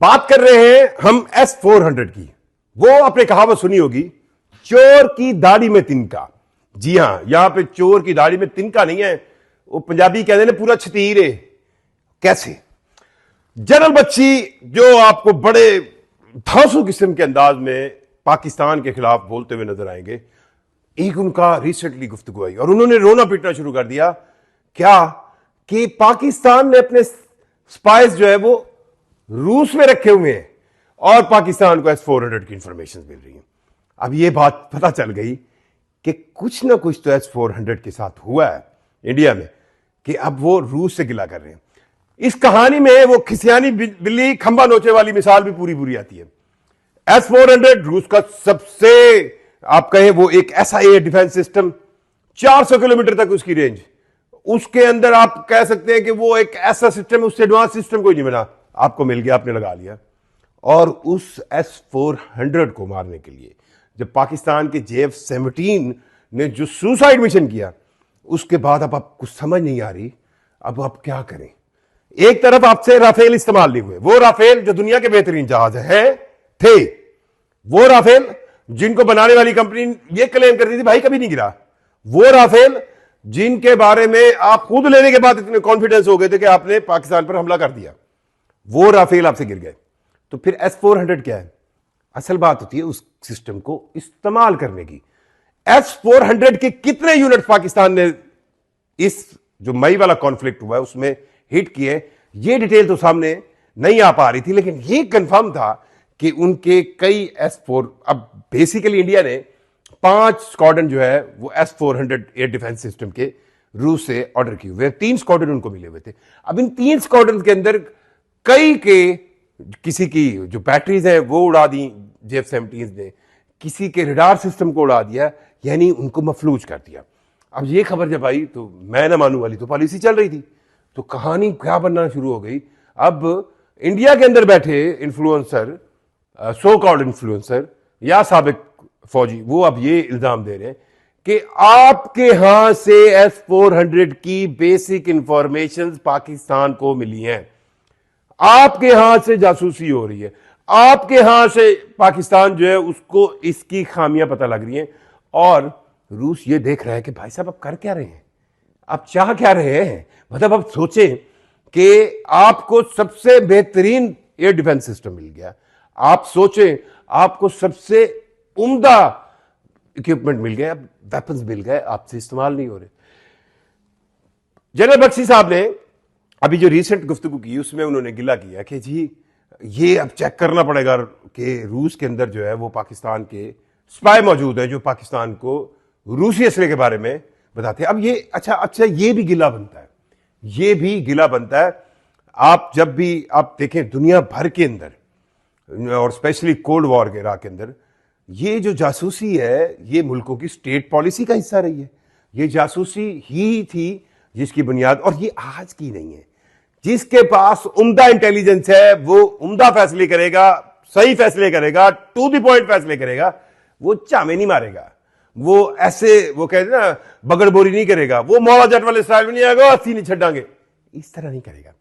बात कर रहे हैं हम S-400 की। वो आपने कहावत सुनी होगी, चोर की दाढ़ी में तिनका। जी हां, यहां पे चोर की दाढ़ी में तिनका नहीं है, वो पंजाबी कहते हैं पूरा छतीर है। कैसे? जनरल बख्शी जो आपको बड़े धांसू किस्म के अंदाज में पाकिस्तान के खिलाफ बोलते हुए नजर आएंगे, एक उनका रिसेंटली गुफ्तगू आई और उन्होंने रोना पीटना शुरू कर दिया। क्या कि पाकिस्तान ने अपने स्पाइस जो है वो रूस में रखे हुए हैं और पाकिस्तान को S-400 की इंफॉर्मेशन मिल रही है। अब यह बात पता चल गई कि कुछ ना कुछ तो S-400 के साथ हुआ है इंडिया में, कि अब वो रूस से गिला कर रहे हैं। इस कहानी में वो खिसियानी बिल्ली खंबा नोचे वाली मिसाल भी पूरी पूरी आती है। S-400 रूस का सबसे, आप कहें वो एक ऐसा एयर डिफेंस सिस्टम, 400 किलोमीटर तक उसकी रेंज, उसके अंदर आप कह सकते हैं कि वो एक ऐसा सिस्टम है, उससे एडवांस सिस्टम कोई नहीं बना, आपको मिल गया, आपने लगा लिया। और उस S-400 को मारने के लिए जब पाकिस्तान के JF-17 ने जो सुसाइड मिशन किया, उसके बाद अब आपको समझ नहीं आ रही अब आप क्या करें। एक तरफ आपसे राफेल इस्तेमाल नहीं हुए, वो राफेल जो दुनिया के बेहतरीन जहाज है थे, वो राफेल जिनको बनाने वाली कंपनी ये क्लेम करती थी भाई कभी नहीं गिरा, वो राफेल जिनके बारे में आप खुद लेने के बाद इतने कॉन्फिडेंस हो गए थे कि आपने पाकिस्तान पर हमला कर दिया, वो राफेल आपसे गिर गए। तो फिर S-400 क्या है? असल बात होती है उस सिस्टम को इस्तेमाल करने की। S-400 के कितने यूनिट पाकिस्तान ने इस जो मई वाला कॉन्फ्लिक्ट हुआ है उसमें हिट किए, ये डिटेल तो सामने नहीं आ पा रही थी, लेकिन ये कंफर्म था कि उनके कई S-4, अब बेसिकली इंडिया ने 5 स्क्वाड्रन जो है वो S-400 एयर डिफेंस सिस्टम के रूस से ऑर्डर किए हुए, 3 स्क्वाड्रन उनको मिले हुए थे। अब इन 3 स्क्वाड्रन के अंदर कई के किसी की जो बैटरीज हैं वो उड़ा दी JF-17 ने, किसी के रडार सिस्टम को उड़ा दिया, यानी उनको मफलूज कर दिया। अब ये खबर जब आई तो मैं ना मानू वाली तो पॉलिसी चल रही थी, तो कहानी क्या बनना शुरू हो गई। अब इंडिया के अंदर बैठे इन्फ्लुएंसर, सो कॉल्ड इन्फ्लुएंसर या साबिक फौजी, वो अब ये इल्जाम दे रहे हैं कि आपके यहां से S-400 की बेसिक इंफॉर्मेशन पाकिस्तान को मिली हैं, आपके यहां से जासूसी हो रही है, आपके यहां से पाकिस्तान जो है उसको इसकी खामियां पता लग रही हैं। और रूस ये देख रहा है कि भाई साहब आप कर क्या रहे हैं, आप चाह क्या रहे हैं। मतलब अब सोचें कि आपको सबसे बेहतरीन एयर डिफेंस सिस्टम मिल गया, आप सोचें आपको सबसे उम्दा इक्विपमेंट मिल गया, वेपन्स मिल गए, आपसे इस्तेमाल नहीं हो रहे। जनरल बख्शी साहब ने अभी जो रिसेंट गुफ्तगू की उसमें उन्होंने गिला किया कि जी ये अब चेक करना पड़ेगा कि रूस के अंदर जो है वो पाकिस्तान के स्पाई मौजूद है जो पाकिस्तान को रूसी असले के बारे में बताते हैं। अब ये अच्छा ये भी गिला बनता है, ये भी गिला बनता है। आप जब भी आप देखें दुनिया भर के अंदर और स्पेशली कोल्ड वॉर के इराक के अंदर, ये जो जासूसी है ये मुल्कों की स्टेट पॉलिसी का हिस्सा रही है। ये जासूसी ही थी जिसकी बुनियाद, और ये आज की नहीं है। जिसके पास उम्दा इंटेलिजेंस है वो उम्दा फैसले करेगा, सही फैसले करेगा, टू द पॉइंट फैसले करेगा, वो चामे नहीं मारेगा, वो ऐसे वो कहते हैं ना बगड़ बोरी नहीं करेगा, वो मौला जट वाले स्टाइल में नहीं आएगा अस्सी नहीं छड़ांगे, इस तरह नहीं करेगा।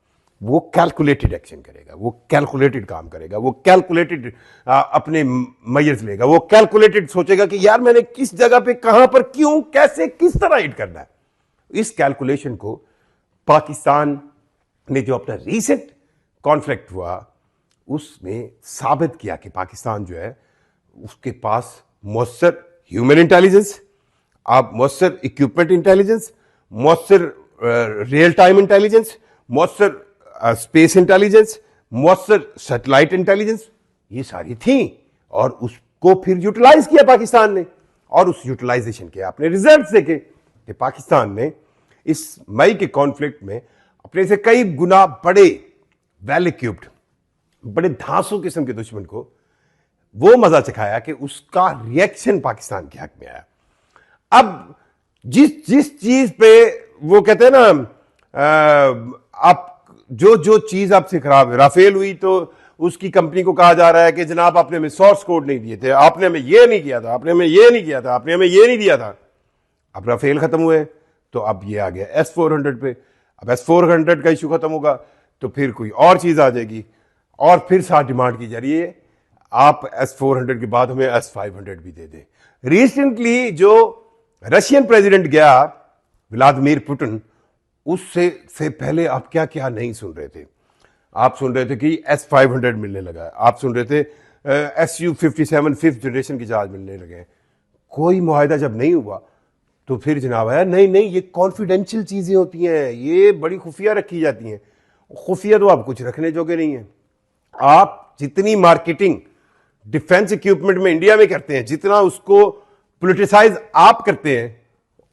वो कैलकुलेटेड एक्शन करेगा, वो कैलकुलेटेड काम करेगा, वो कैलकुलेटेड अपने मेजर्स लेगा, वो कैलकुलेटेड सोचेगा कि यार मैंने किस जगह पे कहां पर क्यों कैसे किस तरह हिट करना है। इस कैलकुलेशन को पाकिस्तान ने जो अपना रीसेंट कॉन्फ्लिक्ट हुआ उसमें साबित किया कि पाकिस्तान जो है उसके पास मौसर ह्यूमन इंटेलिजेंस, आप मौसर इक्विपमेंट इंटेलिजेंस, मौसर रियल टाइम इंटेलिजेंस, मौसर स्पेस इंटेलिजेंस, मौसर सैटेलाइट इंटेलिजेंस, ये सारी थी और उसको फिर यूटिलाइज किया पाकिस्तान ने। और उस यूटिलाइजेशन के आपने रिजल्ट्स देखे कि पाकिस्तान ने इस मई के कॉन्फ्लिक्ट में अपने से कई गुना बड़े वेल इक्विप्ड, बड़े धांसू किस्म के दुश्मन को वो मजा चखाया कि उसका रिएक्शन पाकिस्तान के हक में आया। अब जिस चीज पे वो कहते हैं ना आप जो चीज आपसे खराब है, राफेल हुई तो उसकी कंपनी को कहा जा रहा है कि जनाब आपने हमें सोर्स कोड नहीं दिए थे, आपने हमें ये नहीं किया था, आपने हमें ये नहीं किया था, आपने हमें ये नहीं दिया था। अब राफेल खत्म हुए तो अब ये आ गया S-400 पे। अब S-400 का इशू खत्म होगा तो फिर कोई और चीज आ जाएगी। और फिर साथ डिमांड की जा रही है आप S-400 के बाद हमें S-500 भी दे दें। रिसेंटली जो रशियन प्रेसिडेंट गया व्लादिमीर पुतिन, उससे से पहले आप क्या क्या नहीं सुन रहे थे। आप सुन रहे थे कि S-500 मिलने लगा है, आप सुन रहे थे Su-57 5th जनरेशन की जहाज मिलने लगे हैं। कोई मुआहिदा जब नहीं हुआ तो फिर जनाब आया नहीं नहीं ये कॉन्फिडेंशियल चीजें होती हैं, ये बड़ी खुफिया रखी जाती हैं। खुफिया तो आप कुछ रखने जोगे नहीं है। आप जितनी मार्केटिंग डिफेंस इक्विपमेंट में इंडिया में करते हैं, जितना उसको पोलिटिसाइज आप करते हैं,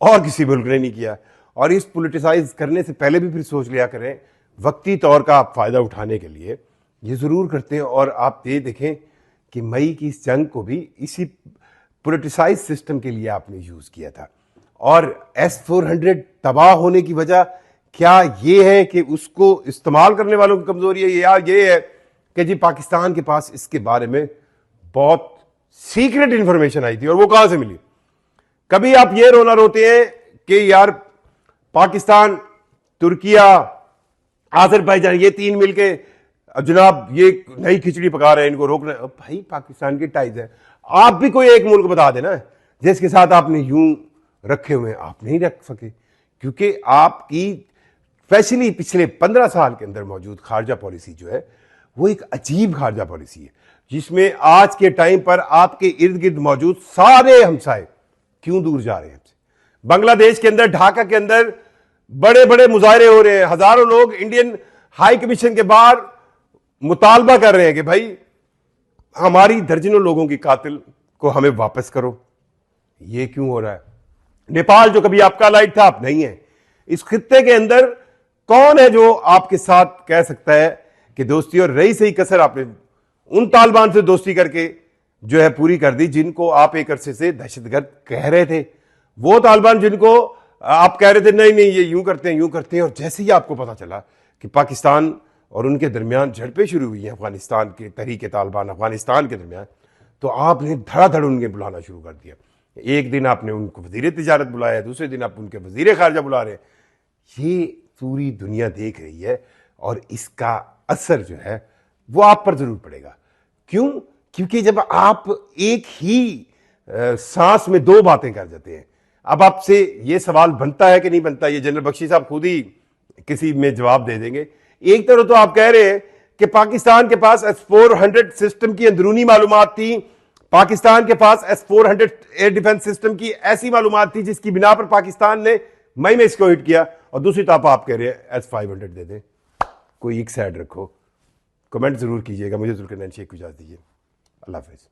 और किसी मुल्क ने नहीं किया। और इस पोलिटिसाइज करने से पहले भी फिर सोच लिया करें, वक्ती तौर का आप फायदा उठाने के लिए ये जरूर करते हैं। और आप ये देखें कि मई की इस जंग को भी इसी पोलिटिसाइज सिस्टम के लिए आपने यूज किया था। और S-400 तबाह होने की वजह क्या ये है कि उसको इस्तेमाल करने वालों की कमजोरी है, या ये है कि जी पाकिस्तान के पास इसके बारे में बहुत सीक्रेट इंफॉर्मेशन आई थी और वो कहां से मिली। कभी आप ये रोना रोते हैं कि यार पाकिस्तान, तुर्किया, आज़रबाईजान ये तीन मिलके जनाब ये नई खिचड़ी पका रहे हैं, इनको रोकना है। भाई पाकिस्तान की टाइज है, आप भी कोई एक मुल्क बता देना जिसके साथ आपने यूं रखे हुए हैं। आप नहीं रख सके क्योंकि आपकी स्पेशली पिछले 15 साल के अंदर मौजूद खारजा पॉलिसी जो है वो एक अजीब खारजा पॉलिसी है, जिसमें आज के टाइम पर आपके इर्द गिर्द मौजूद सारे हमसाए क्यों दूर जा रहे हैं हमसे। बांग्लादेश के अंदर, ढाका के अंदर बड़े बड़े मुजाहरे हो रहे हैं, हजारों लोग इंडियन हाई कमीशन के बाहर मुतालबा कर रहे हैं कि भाई हमारी दर्जनों लोगों की कातिल को हमें वापस करो। ये क्यों हो रहा है? नेपाल जो कभी आपका लाइट था, आप नहीं है। इस खित्ते के अंदर कौन है जो आपके साथ कह सकता है कि दोस्ती, और रही सही कसर आपने उन तालिबान से दोस्ती करके जो है पूरी कर दी जिनको आप एक अरसे से दहशतगर्द कह रहे थे। वो तालिबान जिनको आप कह रहे थे नहीं नहीं ये यूं करते हैं यूं करते हैं, और जैसे ही आपको पता चला कि पाकिस्तान और उनके दरमियान झड़पें शुरू हुई हैं, अफगानिस्तान के तहरीक तालिबान अफगानिस्तान के दरमियान, तो आपने धड़ाधड़ उनके बुलाना शुरू कर दिया। एक दिन आपने उनको वजीर तिजारत बुलाया, दूसरे दिन आप उनके वजीर खारजा बुला रहे हैं। ये पूरी दुनिया देख रही है और इसका असर जो है वो आप पर जरूर पड़ेगा। क्यों? क्योंकि जब आप एक ही सांस में दो बातें कर जाते हैं। अब आपसे ये सवाल बनता है कि नहीं बनता, ये जनरल बख्शी साहब खुद ही किसी में जवाब दे देंगे। एक तरफ तो आप कह रहे हैं कि पाकिस्तान के पास S-400 सिस्टम की अंदरूनी मालूमात थी, पाकिस्तान के पास S-400 एयर डिफेंस सिस्टम की ऐसी मालूमात थी जिसकी बिना पर पाकिस्तान ने मई में इसको हिट किया, और दूसरी तरफ आप कह रहे हैं S-500 दे दें। कोई एक साइड रखो। कमेंट जरूर कीजिएगा। मुझे जुल्करनैन शेख को इजाजत दीजिए। अल्लाह हाफिज।